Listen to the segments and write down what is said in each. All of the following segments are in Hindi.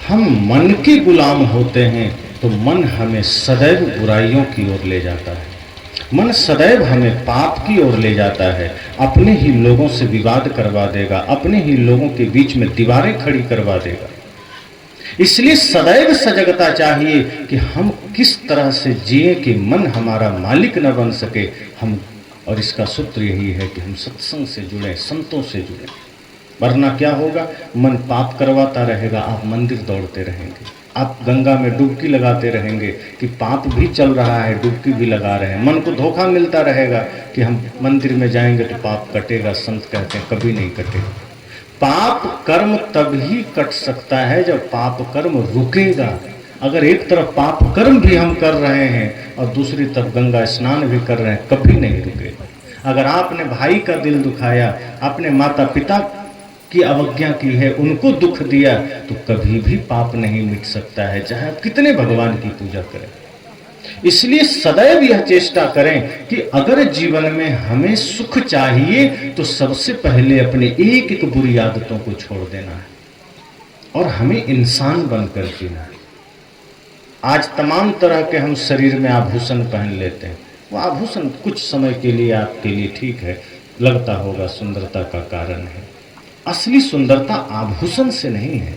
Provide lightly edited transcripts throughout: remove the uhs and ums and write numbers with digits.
हम मन के गुलाम होते हैं तो मन हमें सदैव बुराइयों की ओर ले जाता है, मन सदैव हमें पाप की ओर ले जाता है, अपने ही लोगों से विवाद करवा देगा, अपने ही लोगों के बीच में दीवारें खड़ी करवा देगा। इसलिए सदैव सजगता चाहिए कि हम किस तरह से जिए कि मन हमारा मालिक न बन सके। हम और इसका सूत्र यही है कि हम सत्संग से जुड़े, संतों से जुड़े, वरना क्या होगा, मन पाप करवाता रहेगा, आप मंदिर दौड़ते रहेंगे, आप गंगा में डुबकी लगाते रहेंगे कि पाप भी चल रहा है, डुबकी भी लगा रहे हैं। मन को धोखा मिलता रहेगा कि हम मंदिर में जाएंगे तो पाप कटेगा। संत कहते हैं कभी नहीं कटेगा। पाप कर्म तभी कट सकता है जब पाप कर्म रुकेगा। अगर एक तरफ पाप कर्म भी हम कर रहे हैं और दूसरी तरफ गंगा स्नान भी कर रहे हैं, कभी नहीं रुकेगा। अगर आपने भाई का दिल दुखाया, अपने माता पिता की अवज्ञा की है, उनको दुख दिया, तो कभी भी पाप नहीं मिट सकता है, चाहे आप कितने भगवान की पूजा करें। इसलिए सदैव यह चेष्टा करें कि अगर जीवन में हमें सुख चाहिए तो सबसे पहले अपने एक एक बुरी आदतों को छोड़ देना है और हमें इंसान बनकर जीना है। आज तमाम तरह के हम शरीर में आभूषण पहन लेते हैं। वो आभूषण कुछ समय के लिए आपके लिए ठीक है, लगता होगा सुंदरता का कारण है। असली सुंदरता आभूषण से नहीं है।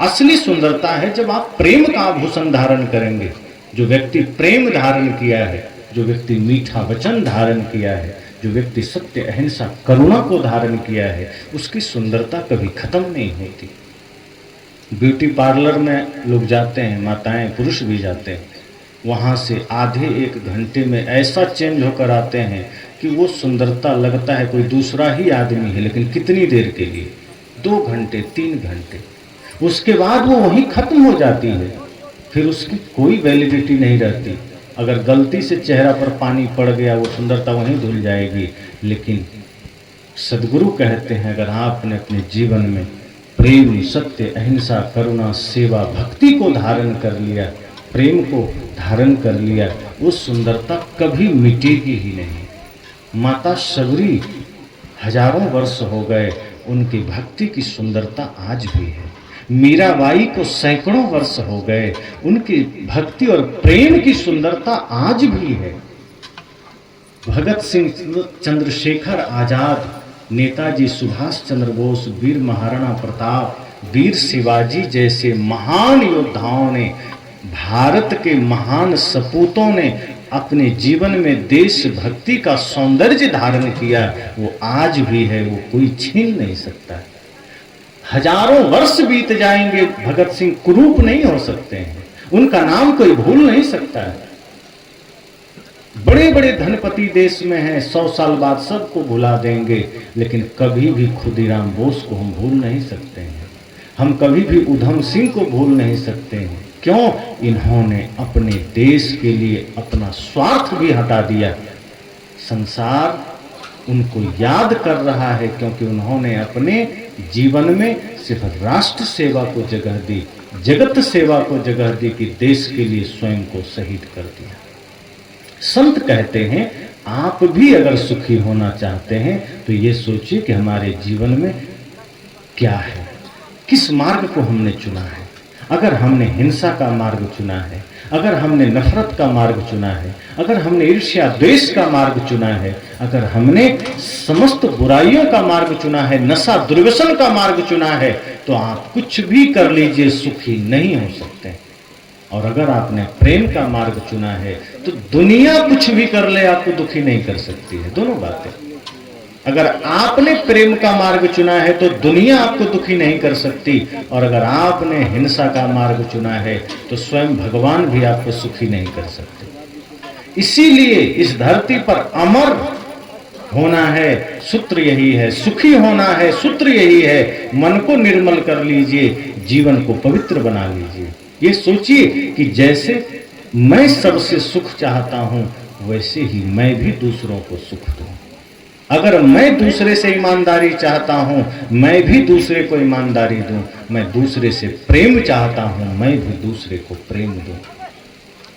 असली सुंदरता है जब आप प्रेम का आभूषण धारण करेंगे। जो व्यक्ति प्रेम धारण किया है, जो व्यक्ति मीठा वचन धारण किया है, जो व्यक्ति सत्य, अहिंसा, करुणा को धारण किया है, उसकी सुंदरता कभी खत्म नहीं होती। ब्यूटी पार्लर में लोग जाते हैं, माताएं पुरुष भी जाते हैं, वहाँ से आधे एक घंटे में ऐसा चेंज होकर आते हैं कि वो सुंदरता लगता है कोई दूसरा ही आदमी है, लेकिन कितनी देर के लिए, 2 घंटे 3 घंटे, उसके बाद वो वहीं खत्म हो जाती है, फिर उसकी कोई वैलिडिटी नहीं रहती। अगर गलती से चेहरा पर पानी पड़ गया, वो सुंदरता वहीं धुल जाएगी। लेकिन सदगुरु कहते हैं अगर आपने अपने जीवन में प्रेम, सत्य, अहिंसा, करुणा, सेवा, भक्ति को धारण कर लिया, प्रेम को धारण कर लिया, वो सुंदरता कभी मिटेगी ही नहीं। माता शबरी हजारों वर्ष हो गए, उनकी भक्ति की सुंदरता आज भी है। मीराबाई को सैकड़ों वर्ष हो गए, उनकी भक्ति और प्रेम की सुंदरता आज भी है। भगत सिंह, चंद्रशेखर आजाद, नेताजी सुभाष चंद्र बोस, वीर महाराणा प्रताप, वीर शिवाजी जैसे महान योद्धाओं ने, भारत के महान सपूतों ने अपने जीवन में देशभक्ति का सौंदर्य धारण किया, वो आज भी है, वो कोई छीन नहीं सकता है। हजारों वर्ष बीत जाएंगे, भगत सिंह कुरूप नहीं हो सकते हैं, उनका नाम कोई भूल नहीं सकता है। बड़े बड़े धनपति देश में हैं, 100 साल बाद सबको भुला देंगे, लेकिन कभी भी खुदीराम बोस को हम भूल नहीं सकते हैं। हम कभी भी उधम सिंह को भूल नहीं सकते हैं। क्यों? इन्होंने अपने देश के लिए अपना स्वार्थ भी हटा दिया। संसार उनको याद कर रहा है क्योंकि उन्होंने अपने जीवन में सिर्फ राष्ट्र सेवा को जगह दी, जगत सेवा को जगह दी कि देश के लिए स्वयं को शहीद कर दिया। संत कहते हैं आप भी अगर सुखी होना चाहते हैं तो ये सोचिए कि हमारे जीवन में क्या है, किस मार्ग को हमने चुना है। अगर हमने हिंसा का मार्ग चुना है, अगर हमने नफरत का मार्ग चुना है, अगर हमने ईर्ष्या द्वेष का मार्ग चुना है, अगर हमने समस्त बुराइयों का मार्ग चुना है, नशा दुर्व्यसन का मार्ग चुना है, तो आप कुछ भी कर लीजिए, सुखी नहीं हो सकते। और अगर आपने प्रेम का मार्ग चुना है तो दुनिया कुछ भी कर ले आपको दुखी नहीं कर सकती है। दोनों बातें। अगर आपने प्रेम का मार्ग चुना है तो दुनिया आपको दुखी नहीं कर सकती, और अगर आपने हिंसा का मार्ग चुना है तो स्वयं भगवान भी आपको सुखी नहीं कर सकते। इसीलिए इस धरती पर अमर होना है, सूत्र यही है। सुखी होना है, सूत्र यही है। मन को निर्मल कर लीजिए, जीवन को पवित्र बना लीजिए। ये सोचिए कि जैसे मैं सबसे सुख चाहता हूं, वैसे ही मैं भी दूसरों को सुख दूं। अगर मैं दूसरे से ईमानदारी चाहता हूं, मैं भी दूसरे को ईमानदारी दूं। मैं दूसरे से प्रेम चाहता हूं, मैं भी दूसरे को प्रेम दूं।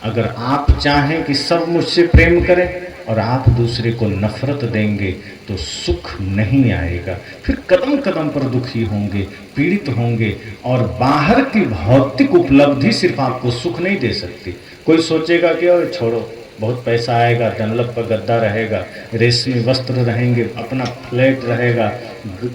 अगर आप चाहें कि सब मुझसे प्रेम करें और आप दूसरे को नफरत देंगे तो सुख नहीं आएगा। फिर कदम कदम पर दुखी होंगे, पीड़ित होंगे, और बाहर की भौतिक उपलब्धि सिर्फ आपको सुख नहीं दे सकती। कोई सोचेगा कि ओए छोड़ो, बहुत पैसा आएगा, डनलप पर गद्दा रहेगा, रेशमी वस्त्र रहेंगे, अपना फ्लैट रहेगा,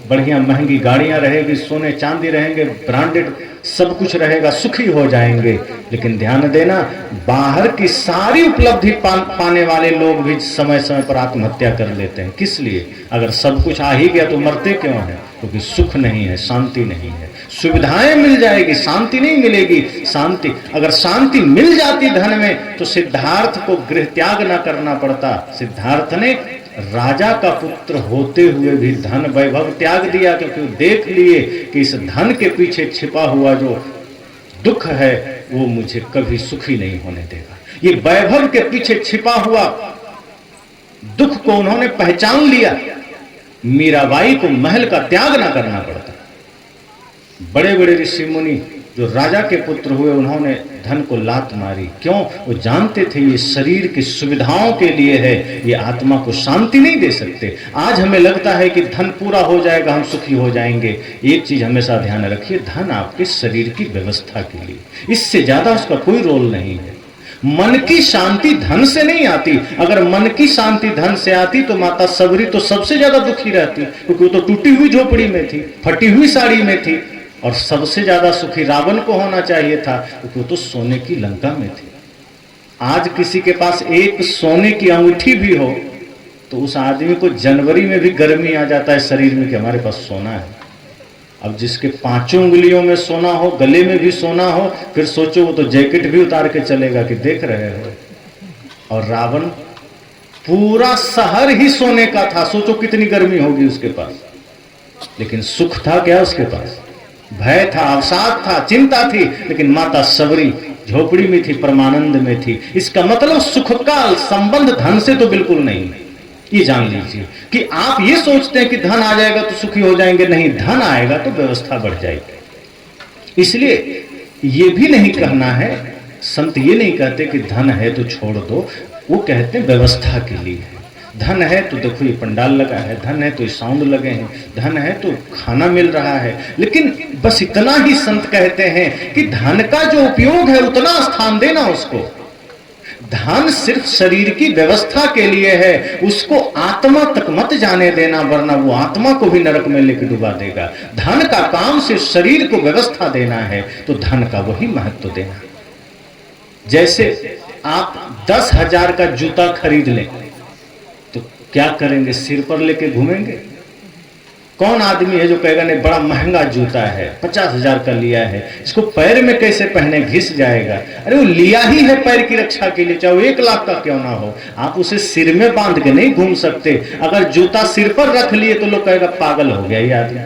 बढ़िया महंगी गाड़ियां रहेगी, सोने चांदी रहेंगे, ब्रांडेड सब कुछ रहेगा, सुखी हो जाएंगे। लेकिन ध्यान देना, बाहर की सारी उपलब्धि पाने वाले लोग भी समय समय पर आत्महत्या कर लेते हैं। किस लिए? अगर सब कुछ आ ही गया तो मरते क्यों हैं? क्योंकि सुख नहीं है, शांति नहीं है। सुविधाएं मिल जाएगी, शांति नहीं मिलेगी। शांति, अगर शांति मिल जाती धन में तो सिद्धार्थ को गृह त्याग ना करना पड़ता। सिद्धार्थ ने राजा का पुत्र होते हुए भी धन वैभव त्याग दिया, क्योंकि देख लिए कि इस धन के पीछे छिपा हुआ जो दुख है वो मुझे कभी सुखी नहीं होने देगा। ये वैभव के पीछे छिपा हुआ दुख को उन्होंने पहचान लिया। मीराबाई को महल का त्याग ना करना पड़ता। बड़े बड़े ऋषि मुनि जो राजा के पुत्र हुए, उन्होंने धन को लात मारी। क्यों? वो जानते थे ये शरीर की सुविधाओं के लिए है, ये आत्मा को शांति नहीं दे सकते। आज हमें लगता है कि धन पूरा हो जाएगा, हम सुखी हो जाएंगे। एक चीज हमेशा ध्यान रखिए, धन आपके शरीर की व्यवस्था के लिए, इससे ज्यादा उसका कोई रोल नहीं है। मन की शांति धन से नहीं आती। अगर मन की शांति धन से आती तो माता सबरी तो सबसे ज्यादा दुखी रहती, क्योंकि वो तो टूटी हुई झोपड़ी में थी, फटी हुई साड़ी में थी। और सबसे ज्यादा सुखी रावण को होना चाहिए था, क्योंकि वो तो सोने की लंका में थे। आज किसी के पास एक सोने की अंगूठी भी हो तो उस आदमी को जनवरी में भी गर्मी आ जाता है शरीर में कि हमारे पास सोना है। अब जिसके 5 उंगलियों में सोना हो, गले में भी सोना हो, फिर सोचो वो तो जैकेट भी उतार के चलेगा कि देख रहे हो। और रावण पूरा शहर ही सोने का था, सोचो कितनी गर्मी होगी उसके पास। लेकिन सुख था क्या उसके पास? भय था, अवसाद था, चिंता थी। लेकिन माता सबरी झोपड़ी में थी, परमानंद में थी। इसका मतलब सुख का संबंध धन से तो बिल्कुल नहीं है। ये जान लीजिए कि आप ये सोचते हैं कि धन आ जाएगा तो सुखी हो जाएंगे, नहीं, धन आएगा तो व्यवस्था बढ़ जाएगी। इसलिए ये भी नहीं कहना है, संत ये नहीं कहते कि धन है तो छोड़ दो, वो कहते हैं व्यवस्था के लिए। धन है तो देखो ये पंडाल लगा है, धन है तो ये साउंड लगे हैं, धन है तो खाना मिल रहा है। लेकिन बस इतना ही संत कहते हैं कि धन का जो उपयोग है उतना स्थान देना उसको। धन सिर्फ शरीर की व्यवस्था के लिए है, उसको आत्मा तक मत जाने देना, वरना वो आत्मा को भी नरक में लेकर डुबा देगा। धन का काम सिर्फ शरीर को व्यवस्था देना है, तो धन का वही महत्व देना। जैसे आप 10,000 का जूता खरीद लें तो क्या करेंगे? सिर पर लेके घूमेंगे? कौन आदमी है जो कहेगा नहीं बड़ा महंगा जूता है, 50,000 का लिया है, इसको पैर में कैसे पहने, घिस जाएगा। अरे वो लिया ही है पैर की रक्षा के लिए, चाहे वो 1 लाख का क्यों ना हो। आप उसे सिर में बांध के नहीं घूम सकते। अगर जूता सिर पर रख लिए तो लोग कहेगा पागल हो गया ये आदमी।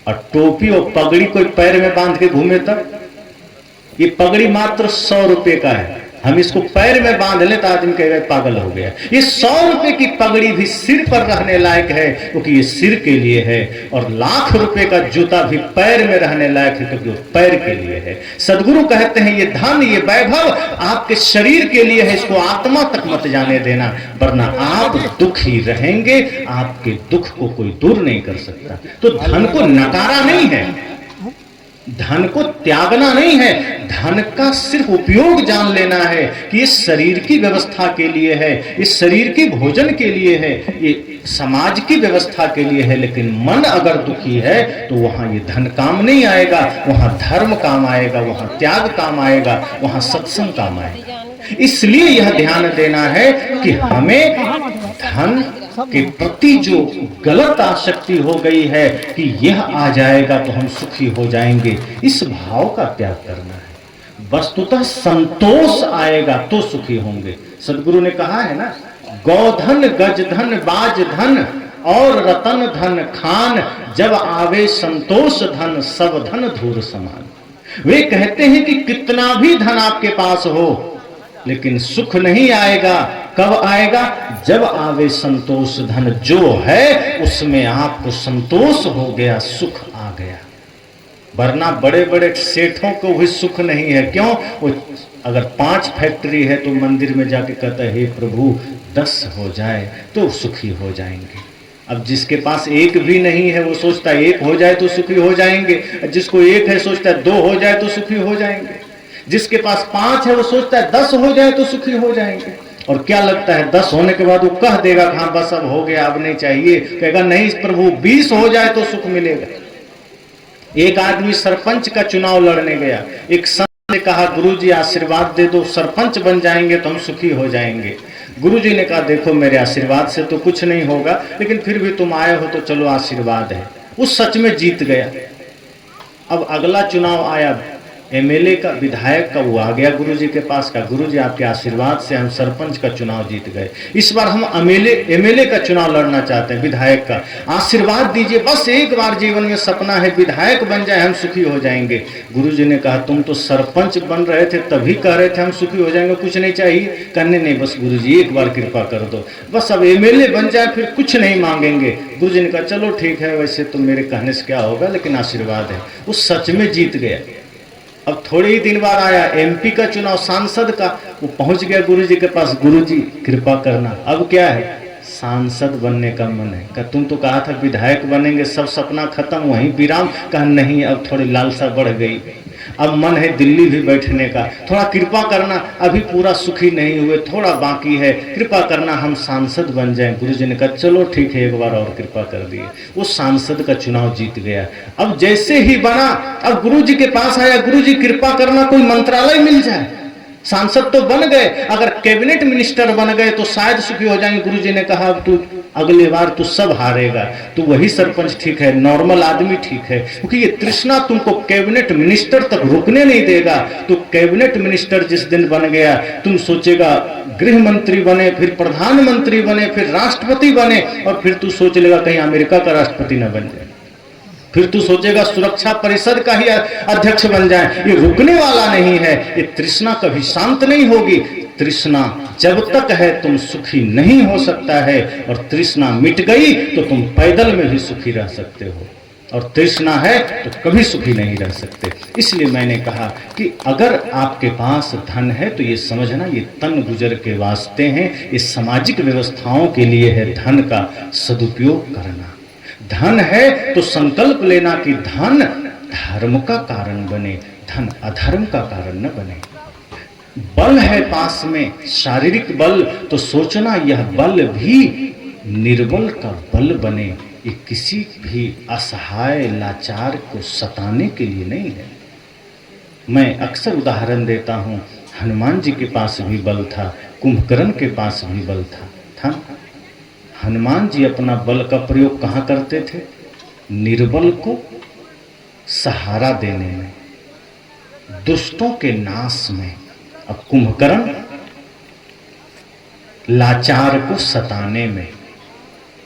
और टोपी और पगड़ी कोई पैर में बांध के घूमे तब? ये पगड़ी मात्र 100 रुपए का है, हम इसको पैर में बांध ले तो आदमी कहेगा पागल हो गया। ये 100 रुपए की पगड़ी भी सिर पर रहने लायक है, क्योंकि ये सिर के लिए है। और लाख रुपए का जूता भी पैर में रहने लायक है, क्योंकि वो पैर के लिए है। सदगुरु कहते हैं ये धन, ये वैभव आपके शरीर के लिए है, इसको आत्मा तक मत जाने देना, वरना आप दुखी रहेंगे। आपके दुख को कोई दूर नहीं कर सकता। तो धन को नकारा नहीं है, धन को त्यागना नहीं है, धन का सिर्फ उपयोग जान लेना है कि ये शरीर की व्यवस्था के लिए है, ये शरीर के भोजन के लिए है, ये समाज की व्यवस्था के लिए है। लेकिन मन अगर दुखी है तो वहां ये धन काम नहीं आएगा, वहां धर्म काम आएगा, वहां त्याग काम आएगा, वहां सत्संग काम आएगा। इसलिए यह ध्यान देना है कि हमें धन के प्रति जो गलत आसक्ति हो गई है कि यह आ जाएगा तो हम सुखी हो जाएंगे, इस भाव का त्याग करना है। वस्तुतः संतोष आएगा तो सुखी होंगे। सदगुरु ने कहा है ना, गौधन, गजधन, बाजधन और रतन धन खान, जब आवे संतोष धन, सब धन धूर समान। वे कहते हैं कि कितना भी धन आपके पास हो लेकिन सुख नहीं आएगा। कब आएगा? जब आवे संतोष धन, जो है उसमें आपको संतोष हो गया, सुख आ गया। वरना बड़े बड़े सेठों को भी सुख नहीं है। क्यों? वो अगर 5 फैक्ट्री है तो मंदिर में जाके कहता है हे प्रभु 10 हो जाए तो सुखी हो जाएंगे। अब जिसके पास एक भी नहीं है वो सोचता है 1 हो जाए तो सुखी हो जाएंगे, जिसको 1 है सोचता है 2 हो जाए तो सुखी हो जाएंगे, जिसके पास 5 है वो सोचता है 10 हो जाए तो सुखी हो जाएंगे। और क्या लगता है 10 होने के बाद वो कह देगा हाँ बस अब हो गया अब नहीं चाहिए, कहेगा नहीं प्रभु 20 हो जाए तो सुख मिलेगा। एक आदमी सरपंच का चुनाव लड़ने गया, एक संत ने कहा गुरुजी आशीर्वाद दे दो, सरपंच बन जाएंगे तो हम सुखी हो जाएंगे। गुरुजी ने कहा देखो मेरे आशीर्वाद से तो कुछ नहीं होगा, लेकिन फिर भी तुम आए हो तो चलो आशीर्वाद है। वो सच में जीत गया। अब अगला चुनाव आया एमएलए का, विधायक का, वो आ गया गुरुजी के पास, का गुरुजी आपके आशीर्वाद से हम सरपंच का चुनाव जीत गए, इस बार हम एमएलए का चुनाव लड़ना चाहते हैं, विधायक का, आशीर्वाद दीजिए, बस एक बार जीवन में सपना है विधायक बन जाए हम सुखी हो जाएंगे। गुरुजी ने कहा तुम तो सरपंच बन रहे थे तभी कह रहे थे हम सुखी हो जाएंगे, कुछ नहीं चाहिए, कहने नहीं बस गुरुजी एक बार कृपा कर दो, बस अब एमएलए बन जाए फिर कुछ नहीं मांगेंगे। गुरुजी ने कहा चलो ठीक है, वैसे तो मेरे कहने से क्या होगा लेकिन आशीर्वाद है। वो सच में जीत गया। अब थोड़े ही दिन बाद आया एमपी का चुनाव, सांसद का, वो पहुंच गया गुरुजी के पास, गुरुजी कृपा करना, अब क्या है सांसद बनने का मन है। कहा तुम तो कहा था विधायक बनेंगे, सब सपना खत्म वहीं विराम। कहा नहीं अब थोड़ी लालसा बढ़ गई, अब मन है दिल्ली भी बैठने का, थोड़ा कृपा करना, अभी पूरा सुखी नहीं हुए, थोड़ा बाकी है, कृपा करना हम सांसद बन जाएं। गुरुजी ने कहा चलो ठीक है एक बार और कृपा कर दिए। वो सांसद का चुनाव जीत गया। अब जैसे ही बना अब गुरुजी के पास आया, गुरुजी कृपा करना कोई मंत्रालय मिल जाए, सांसद तो बन गए, अगर कैबिनेट मिनिस्टर बन गए तो शायद सुखी हो जाएंगे। गुरुजी ने कहा अब तू अगली बार तू सब हारेगा, तो वही सरपंच ठीक है, नॉर्मल आदमी ठीक है, क्योंकि ये तृष्णा तुमको कैबिनेट मिनिस्टर तक रुकने नहीं देगा। तो कैबिनेट मिनिस्टर जिस दिन बन गया तुम सोचेगा गृह मंत्री बने, फिर प्रधानमंत्री बने, फिर राष्ट्रपति बने, और फिर तू सोच लेगा कहीं अमेरिका का राष्ट्रपति न बन जाए, फिर तू सोचेगा सुरक्षा परिषद का ही अध्यक्ष बन जाए। ये रुकने वाला नहीं है, ये तृष्णा कभी शांत नहीं होगी। तृष्णा जब तक है तुम सुखी नहीं हो सकता है, और तृष्णा मिट गई तो तुम पैदल में भी सुखी रह सकते हो, और तृष्णा है तो कभी सुखी नहीं रह सकते। इसलिए मैंने कहा कि अगर आपके पास धन है तो ये समझना ये तन गुजर के वास्ते हैं, ये सामाजिक व्यवस्थाओं के लिए है, धन का सदुपयोग करना। धन है तो संकल्प लेना कि धन धर्म का कारण बने, धन अधर्म का कारण न बने। बल है पास में, शारीरिक बल, तो सोचना यह बल भी निर्बल का बल बने, ये किसी भी असहाय लाचार को सताने के लिए नहीं है। मैं अक्सर उदाहरण देता हूँ, हनुमान जी के पास भी बल था, कुंभकर्ण के पास भी बल था। हनुमान जी अपना बल का प्रयोग कहाँ करते थे? निर्बल को सहारा देने में, दुष्टों के नाश में। अब कुंभकर्ण लाचार को सताने में,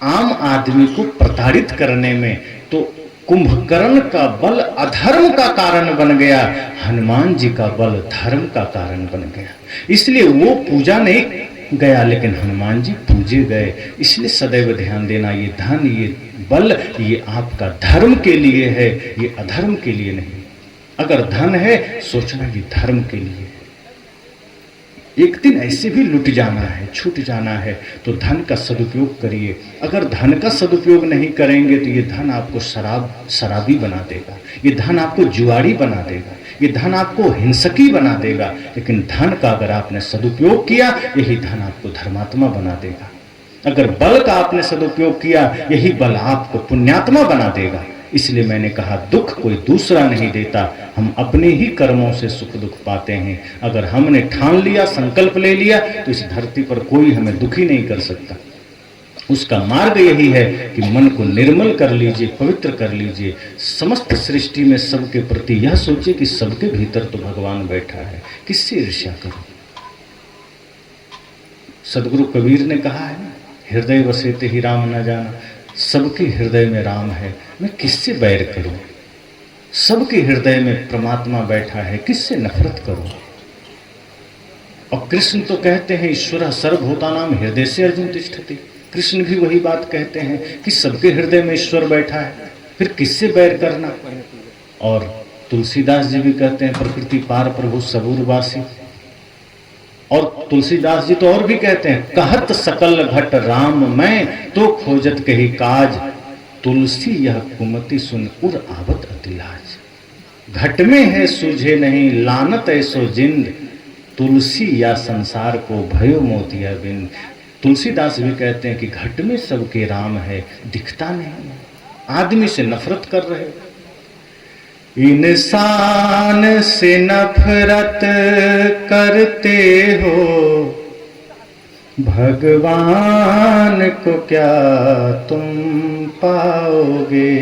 आम आदमी को प्रताड़ित करने में, तो कुंभकर्ण का बल अधर्म का कारण बन गया, हनुमान जी का बल धर्म का कारण बन गया। इसलिए वो पूजा नहीं गया लेकिन हनुमान जी पूजे गए। इसलिए सदैव ध्यान देना, ये धन ये बल ये आपका धर्म के लिए है, ये अधर्म के लिए नहीं। अगर धन है सोचना ये धर्म के लिए, एक दिन ऐसे भी लुट जाना है, छूट जाना है, तो धन का सदुपयोग करिए। अगर धन का सदुपयोग नहीं करेंगे तो ये धन आपको शराबी बना देगा, ये धन आपको जुआरी बना देगा, ये धन आपको हिंसकी बना देगा। लेकिन धन का अगर आपने सदुपयोग किया, यही धन आपको धर्मात्मा बना देगा। अगर बल का आपने सदुपयोग किया, यही बल आपको पुण्यात्मा बना देगा। इसलिए मैंने कहा दुख कोई दूसरा नहीं देता, हम अपने ही कर्मों से सुख दुख पाते हैं। अगर हमने ठान लिया, संकल्प ले लिया, तो इस धरती पर कोई हमें दुखी नहीं कर सकता। उसका मार्ग यही है कि मन को निर्मल कर लीजिए, पवित्र कर लीजिए। समस्त सृष्टि में सबके प्रति यह सोचिए कि सबके भीतर तो भगवान बैठा है, किससे ईर्ष्या करूं। सदगुरु कबीर ने कहा है ना, हृदय बसेते ही राम न जाना, सबके हृदय में राम है, मैं किससे बैर करूं। सबके हृदय में परमात्मा बैठा है, किससे नफरत करूं। और कृष्ण तो कहते हैं ईश्वर सर्वभूतानां हृदय से अर्जुन तिष्ठति। कृष्ण भी वही बात कहते हैं कि सबके हृदय में ईश्वर बैठा है, फिर किससे बैर करना। और तुलसीदास जी भी कहते हैं प्रकृति पार प्रभु सबूरवासी, और तुलसीदास जी तो और भी कहते हैं, कहत सकल घट राम मैं तो खोजत कही काज, तुलसी यह कुमति सुन उर आवत अतिलाज। घट में है सूझे नहीं लानत ऐसो जिंद, तुलसी या संसार को भयो मोतिया बिंद। तुलसीदास भी कहते हैं कि घट में सबके राम है, दिखता नहीं, आदमी से नफरत कर रहे। इंसान से नफरत करते हो, भगवान को क्या तुम पाओगे।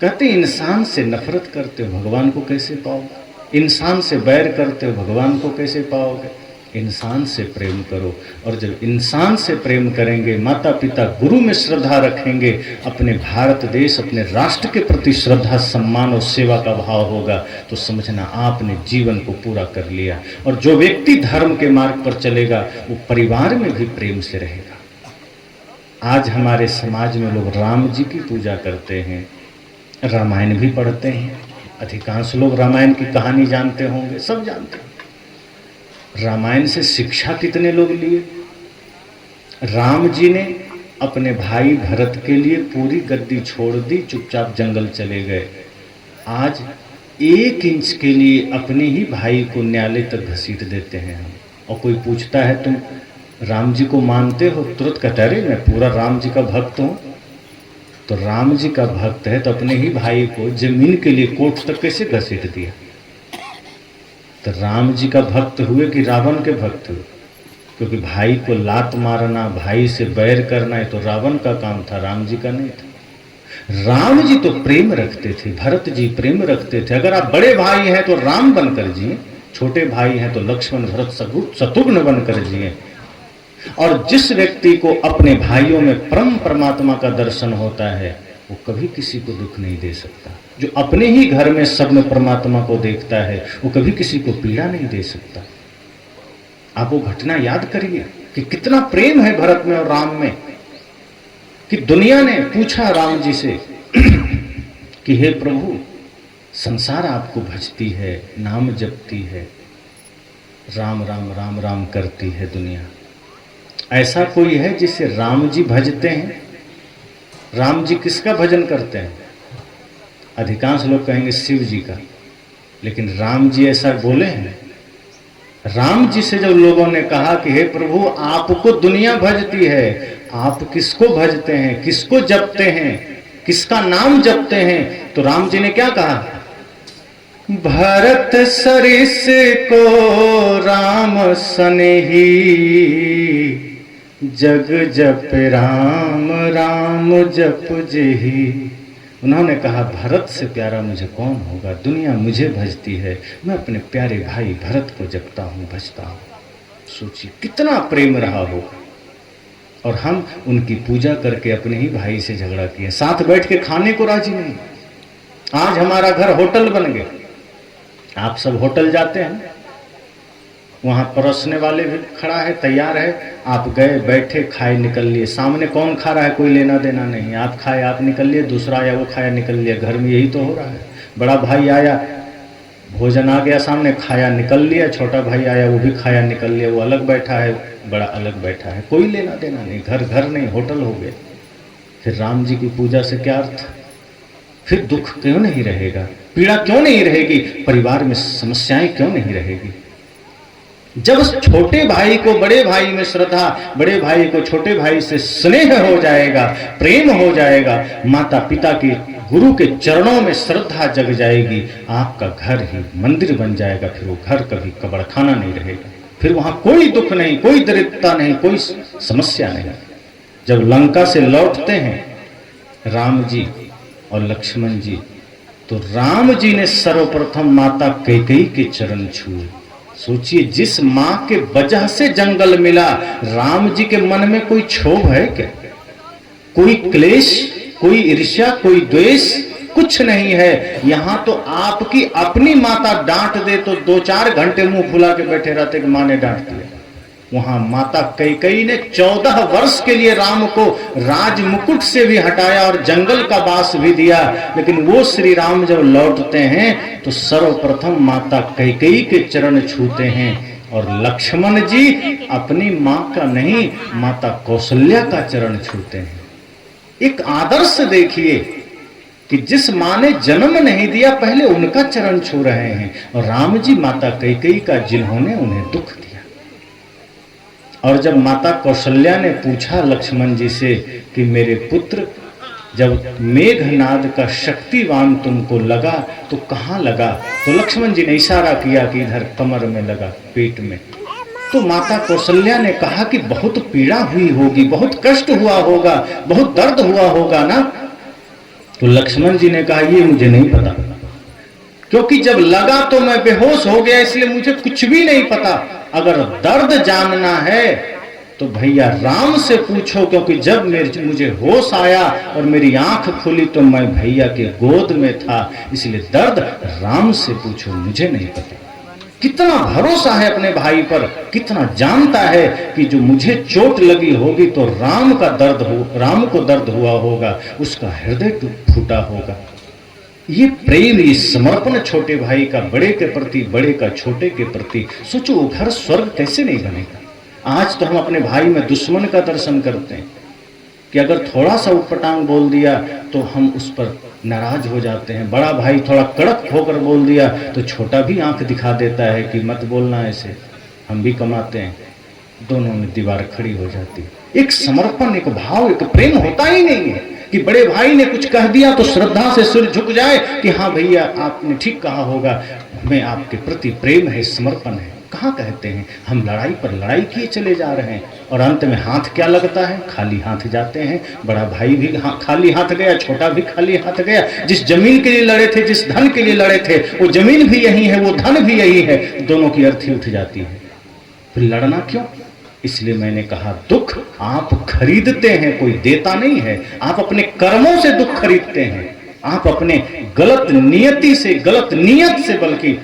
कहते इंसान से नफरत करते हो, भगवान को कैसे पाओगे। इंसान से बैर करते हो, भगवान को कैसे पाओगे। इंसान से प्रेम करो, और जब इंसान से प्रेम करेंगे, माता पिता गुरु में श्रद्धा रखेंगे, अपने भारत देश अपने राष्ट्र के प्रति श्रद्धा सम्मान और सेवा का भाव होगा, तो समझना आपने जीवन को पूरा कर लिया। और जो व्यक्ति धर्म के मार्ग पर चलेगा वो परिवार में भी प्रेम से रहेगा। आज हमारे समाज में लोग राम जी की पूजा करते हैं, रामायण भी पढ़ते हैं। अधिकांश लोग रामायण की कहानी जानते होंगे, सब जानते हैं। रामायण से शिक्षा कितने लोग लिए। राम जी ने अपने भाई भरत के लिए पूरी गद्दी छोड़ दी, चुपचाप जंगल चले गए। आज 1 इंच के लिए अपने ही भाई को न्यायालय तक घसीट देते हैं हम। और कोई पूछता है तुम राम जी को मानते हो, तुरंत कहते अरे मैं पूरा राम जी का भक्त हूँ। तो राम जी का भक्त है तो अपने ही भाई को जमीन के लिए कोर्ट तक कैसे घसीट दिया। तो राम जी का भक्त हुए कि रावण के भक्त हुए। क्योंकि भाई को लात मारना, भाई से बैर करना, है तो रावण का काम था, राम जी का नहीं था। राम जी तो प्रेम रखते थे, भरत जी प्रेम रखते थे। अगर आप बड़े भाई हैं तो राम बनकर जिए, छोटे भाई हैं तो लक्ष्मण भरत शत्रुघ्न बनकर जिए। और जिस व्यक्ति को अपने भाइयों में परम परमात्मा का दर्शन होता है वो कभी किसी को दुख नहीं दे सकता। जो अपने ही घर में सब में परमात्मा को देखता है वो कभी किसी को पीड़ा नहीं दे सकता। आप वो घटना याद करिए कि कितना प्रेम है भरत में और राम में, कि दुनिया ने पूछा राम जी से कि हे प्रभु, संसार आपको भजती है, नाम जपती है, राम राम राम राम करती है दुनिया, ऐसा कोई है जिसे राम जी भजते हैं? राम जी किसका भजन करते हैं? अधिकांश लोग कहेंगे शिव जी का, लेकिन राम जी ऐसा बोले हैं? राम जी से जब लोगों ने कहा कि हे प्रभु आपको दुनिया भजती है, आप किसको भजते हैं, किसको जपते हैं, किसका नाम जपते हैं, तो राम जी ने क्या कहा? भरत सरिस को राम सनेही, जग जप राम राम जप जेही। उन्होंने कहा भरत से प्यारा मुझे कौन होगा, दुनिया मुझे भजती है, मैं अपने प्यारे भाई भरत को जपता हूँ, भजता हूँ। सोचिए कितना प्रेम रहा हो। और हम उनकी पूजा करके अपने ही भाई से झगड़ा किए, साथ बैठ के खाने को राजी नहीं। आज हमारा घर होटल बन गया। आप सब होटल जाते हैं, वहां परोसने वाले भी खड़ा है, तैयार है, आप गए बैठे खाए निकल लिए, सामने कौन खा रहा है कोई लेना देना नहीं, आप खाए आप निकल लिए, दूसरा आया वो खाया निकल लिया। घर में यही तो हो रहा है। बड़ा भाई आया, भोजन आ गया सामने, खाया निकल लिया, छोटा भाई आया वो भी खाया निकल लिया, वो अलग बैठा है, बड़ा अलग बैठा है, कोई लेना देना नहीं, घर घर नहीं होटल हो गया। फिर राम जी की पूजा से क्या अर्थ? फिर दुख क्यों नहीं रहेगा, पीड़ा क्यों नहीं रहेगी, परिवार में समस्याएं क्यों नहीं रहेगी? जब छोटे भाई को बड़े भाई में श्रद्धा, बड़े भाई को छोटे भाई से स्नेह हो जाएगा, प्रेम हो जाएगा, माता पिता की गुरु के चरणों में श्रद्धा जग जाएगी, आपका घर ही मंदिर बन जाएगा। फिर वो घर कभी कब्रखाना नहीं रहेगा, फिर वहां कोई दुख नहीं, कोई दरिद्रता नहीं, कोई समस्या नहीं। जब लंका से लौटते हैं राम जी और लक्ष्मण जी, तो राम जी ने सर्वप्रथम माता कैकेयी के चरण छुए। सोचिए जिस मां के वजह से जंगल मिला, राम जी के मन में कोई क्षोभ है क्या? कोई क्लेश, कोई ईर्ष्या, कोई द्वेष, कुछ नहीं है। यहां तो आपकी अपनी माता डांट दे तो 2-4 घंटे मुंह फुला के बैठे रहते कि मां ने डांट दिया। वहां माता कैकेयी ने 14 वर्ष के लिए राम को राज मुकुट से भी हटाया और जंगल का वास भी दिया। लेकिन वो श्री राम जब लौटते हैं तो सर्वप्रथम माता कैकेयी के चरण छूते हैं और लक्ष्मण जी अपनी मां का नहीं, माता कौशल्या का चरण छूते हैं। एक आदर्श देखिए कि जिस मां ने जन्म नहीं दिया पहले उनका चरण छू रहे हैं, और राम जी माता कैकेयी का जिन्होंने उन्हें दुख दिया। और जब माता कौशल्या ने पूछा लक्ष्मण जी से कि मेरे पुत्र, जब मेघनाद का शक्तिवान तुमको लगा तो कहां लगा, तो लक्ष्मण जी ने इशारा किया कि इधर कमर में लगा, पेट में। तो माता कौशल्या ने कहा कि बहुत पीड़ा हुई होगी, बहुत कष्ट हुआ होगा, बहुत दर्द हुआ होगा ना। तो लक्ष्मण जी ने कहा ये मुझे नहीं पता, क्योंकि जब लगा तो मैं बेहोश हो गया, इसलिए मुझे कुछ भी नहीं पता। अगर दर्द जानना है तो भैया राम से पूछो, क्योंकि जब मुझे होश आया और मेरी आंख खुली तो मैं भैया के गोद में था, इसलिए दर्द राम से पूछो, मुझे नहीं पता। कितना भरोसा है अपने भाई पर, कितना जानता है कि जो मुझे चोट लगी होगी तो राम को दर्द हुआ होगा, उसका हृदय फूटा होगा। ये प्रेम, ये समर्पण छोटे भाई का बड़े के प्रति, बड़े का छोटे के प्रति, सोचो वो घर स्वर्ग कैसे नहीं बनेगा। आज तो हम अपने भाई में दुश्मन का दर्शन करते हैं कि अगर थोड़ा सा उटपटांग बोल दिया तो हम उस पर नाराज हो जाते हैं। बड़ा भाई थोड़ा कड़क होकर बोल दिया तो छोटा भी आंख दिखा देता है कि मत बोलना ऐसे, हम भी कमाते हैं। दोनों में दीवार खड़ी हो जाती है। एक समर्पण, एक भाव, एक प्रेम होता ही नहीं है कि बड़े भाई ने कुछ कह दिया तो श्रद्धा से सिर झुक जाए कि हाँ भैया आपने ठीक कहा होगा, हमें आपके प्रति प्रेम है, समर्पण है। कहाँ कहते हैं, हम लड़ाई पर लड़ाई किए चले जा रहे हैं और अंत में हाथ क्या लगता है, खाली हाथ जाते हैं। बड़ा भाई भी खाली हाथ गया, छोटा भी खाली हाथ गया। जिस जमीन के लिए लड़े थे, जिस धन के लिए लड़े थे, वो जमीन भी यही है, वो धन भी यही है, दोनों की अर्थी उठ जाती है। फिर लड़ना क्यों? इसलिए मैंने कहा दुख आप खरीदते हैं, कोई देता नहीं है। आप अपने कर्मों से दुख खरीदते हैं, आप अपने गलत नियति से, गलत नियत से बल्कि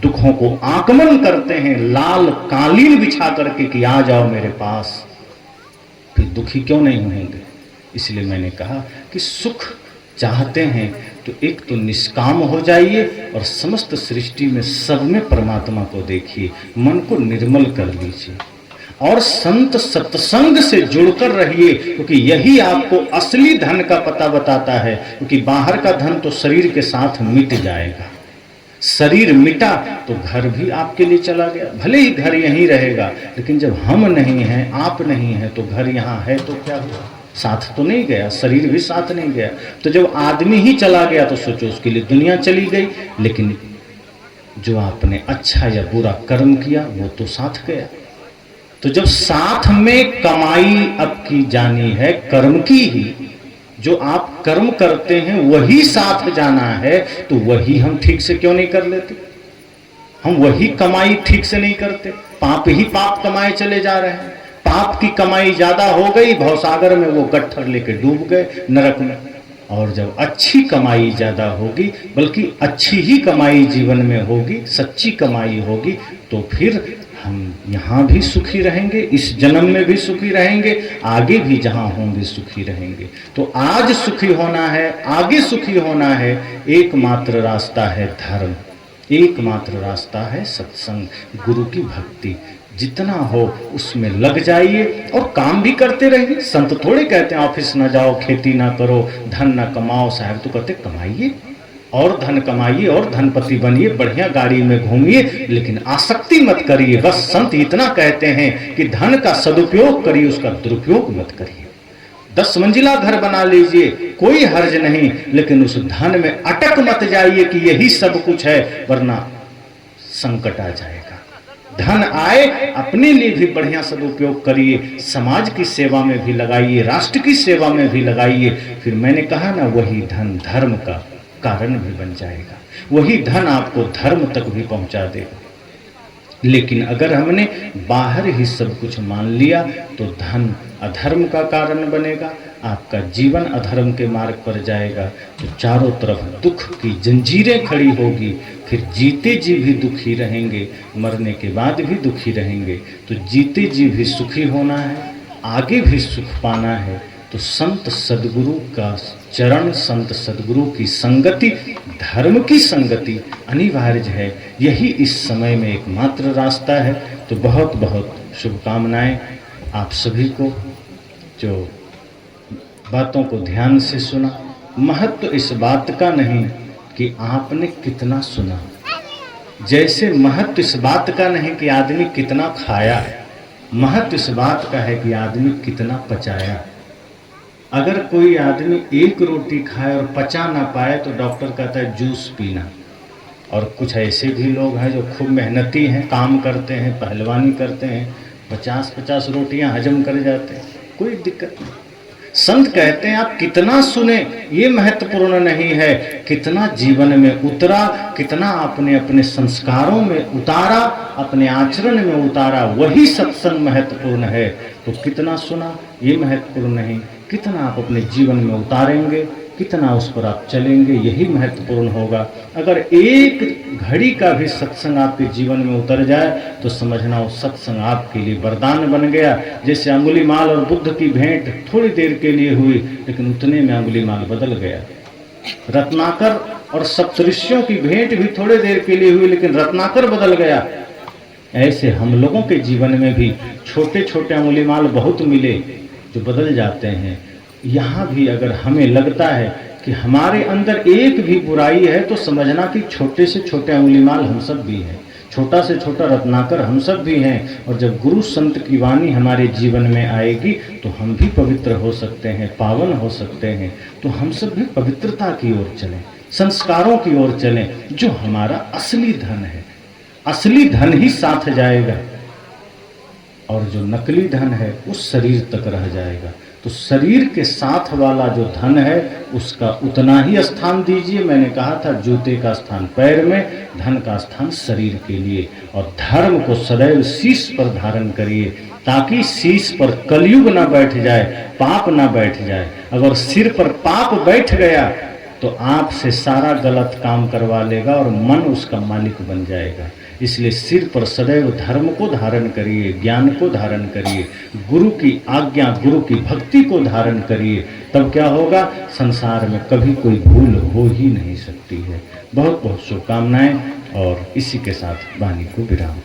दुखों को आगमन करते हैं, लाल कालीन बिछा करके कि आ जाओ मेरे पास। फिर दुखी क्यों नहीं होंगे? इसलिए मैंने कहा कि सुख चाहते हैं तो एक तो निष्काम हो जाइए और समस्त सृष्टि में सब में परमात्मा को देखिए, मन को निर्मल कर लीजिए और संत सत्संग से जुड़कर रहिए, क्योंकि यही आपको असली धन का पता बताता है। क्योंकि बाहर का धन तो शरीर के साथ मिट जाएगा, शरीर मिटा तो घर भी आपके लिए चला गया। भले ही घर यहीं रहेगा, लेकिन जब हम नहीं हैं, आप नहीं हैं, तो घर यहाँ है तो क्या हुआ, साथ तो नहीं गया, शरीर भी साथ नहीं गया। तो जब आदमी ही चला गया तो सोचो उसके लिए दुनिया चली गई। लेकिन जो आपने अच्छा या बुरा कर्म किया वो तो साथ गया। तो जब साथ में कमाई अब की जानी है कर्म की ही, जो आप कर्म करते हैं वही साथ जाना है, तो वही हम ठीक से क्यों नहीं कर लेते? हम वही कमाई ठीक से नहीं करते, पाप ही पाप कमाए चले जा रहे हैं। पाप की कमाई ज्यादा हो गई, भवसागर में वो गट्ठर लेके डूब गए नरक में। और जब अच्छी कमाई ज्यादा होगी, बल्कि अच्छी ही कमाई जीवन में होगी, सच्ची कमाई होगी, तो फिर हम यहाँ भी सुखी रहेंगे, इस जन्म में भी सुखी रहेंगे, आगे भी जहाँ होंगे सुखी रहेंगे। तो आज सुखी होना है, आगे सुखी होना है, एकमात्र रास्ता है धर्म, एकमात्र रास्ता है सत्संग, गुरु की भक्ति। जितना हो उसमें लग जाइए और काम भी करते रहिए। संत थोड़े कहते हैं ऑफिस ना जाओ, खेती ना करो, धन ना कमाओ। साहब तो कहते कमाइए और धन कमाइए और धनपति बनिए, बढ़िया गाड़ी में घूमिए, लेकिन आसक्ति मत करिए। बस संत इतना कहते हैं कि धन का सदुपयोग करिए, उसका दुरुपयोग मत करिए। 10 मंजिला घर बना लीजिए, कोई हर्ज नहीं, लेकिन उस धन में अटक मत जाइए कि यही सब कुछ है, वरना संकट आ जाएगा। धन आए अपने लिए भी बढ़िया सदुपयोग करिए, समाज की सेवा में भी लगाइए, राष्ट्र की सेवा में भी लगाइए। फिर मैंने कहा ना, वही धन धर्म का कारण भी बन जाएगा, वही धन आपको धर्म तक भी पहुंचा देगा। लेकिन अगर हमने बाहर ही सब कुछ मान लिया तो धन अधर्म का कारण बनेगा, आपका जीवन अधर्म के मार्ग पर जाएगा, तो चारों तरफ दुख की जंजीरें खड़ी होगी। फिर जीते जी भी दुखी रहेंगे, मरने के बाद भी दुखी रहेंगे। तो जीते जी भी सुखी होना है, आगे भी सुख पाना है, तो संत सदगुरु का चरण, संत सदगुरु की संगति, धर्म की संगति अनिवार्य है। यही इस समय में एकमात्र रास्ता है। तो बहुत बहुत शुभकामनाएं आप सभी को जो बातों को ध्यान से सुना। महत्व इस बात का नहीं कि आपने कितना सुना, जैसे महत्व इस बात का नहीं कि आदमी कितना खाया, महत्व इस बात का है कि आदमी कितना पचाया। अगर कोई आदमी एक रोटी खाए और पचा ना पाए तो डॉक्टर कहता है जूस पीना। और कुछ ऐसे भी लोग हैं जो खूब मेहनती हैं, काम करते हैं, पहलवानी करते हैं, 50-50 रोटियां हजम कर जाते हैं, कोई दिक्कत नहीं। संत कहते हैं आप कितना सुने ये महत्वपूर्ण नहीं है, कितना जीवन में उतरा, कितना आपने अपने संस्कारों में उतारा, अपने आचरण में उतारा, वही सत्संग महत्वपूर्ण है। तो कितना सुना ये महत्वपूर्ण नहीं, कितना आप अपने जीवन में उतारेंगे, कितना उस पर आप चलेंगे, यही महत्वपूर्ण होगा। अगर एक घड़ी का भी सत्संग आपके जीवन में उतर जाए तो समझना वो सत्संग आपके लिए वरदान बन गया। जैसे अंगुलीमाल और बुद्ध की भेंट थोड़ी देर के लिए हुई, लेकिन उतने में अंगुलीमाल बदल गया। रत्नाकर और सप्तऋषियों की भेंट भी थोड़ी देर के लिए हुई, लेकिन रत्नाकर बदल गया। ऐसे हम लोगों के जीवन में भी छोटे छोटे अंगुलीमाल बहुत मिले जो बदल जाते हैं। यहाँ भी अगर हमें लगता है कि हमारे अंदर एक भी बुराई है तो समझना कि छोटे से छोटे अंगुलीमाल हम सब भी हैं, छोटा से छोटा रत्नाकर हम सब भी हैं। और जब गुरु संत की वाणी हमारे जीवन में आएगी तो हम भी पवित्र हो सकते हैं, पावन हो सकते हैं। तो हम सब भी पवित्रता की ओर चलें, संस्कारों की ओर चलें, जो हमारा असली धन है। असली धन ही साथ जाएगा और जो नकली धन है उस शरीर तक रह जाएगा। तो शरीर के साथ वाला जो धन है उसका उतना ही स्थान दीजिए। मैंने कहा था जूते का स्थान पैर में, धन का स्थान शरीर के लिए। और धर्म को सदैव शीश पर धारण करिए ताकि शीश पर कलयुग ना बैठ जाए, पाप ना बैठ जाए। अगर सिर पर पाप बैठ गया तो आपसे सारा गलत काम करवा लेगा और मन उसका मालिक बन जाएगा। इसलिए सिर पर सदैव धर्म को धारण करिए, ज्ञान को धारण करिए, गुरु की आज्ञा, गुरु की भक्ति को धारण करिए। तब क्या होगा, संसार में कभी कोई भूल हो ही नहीं सकती है। बहुत बहुत शुभकामनाएं और इसी के साथ वाणी को विराम।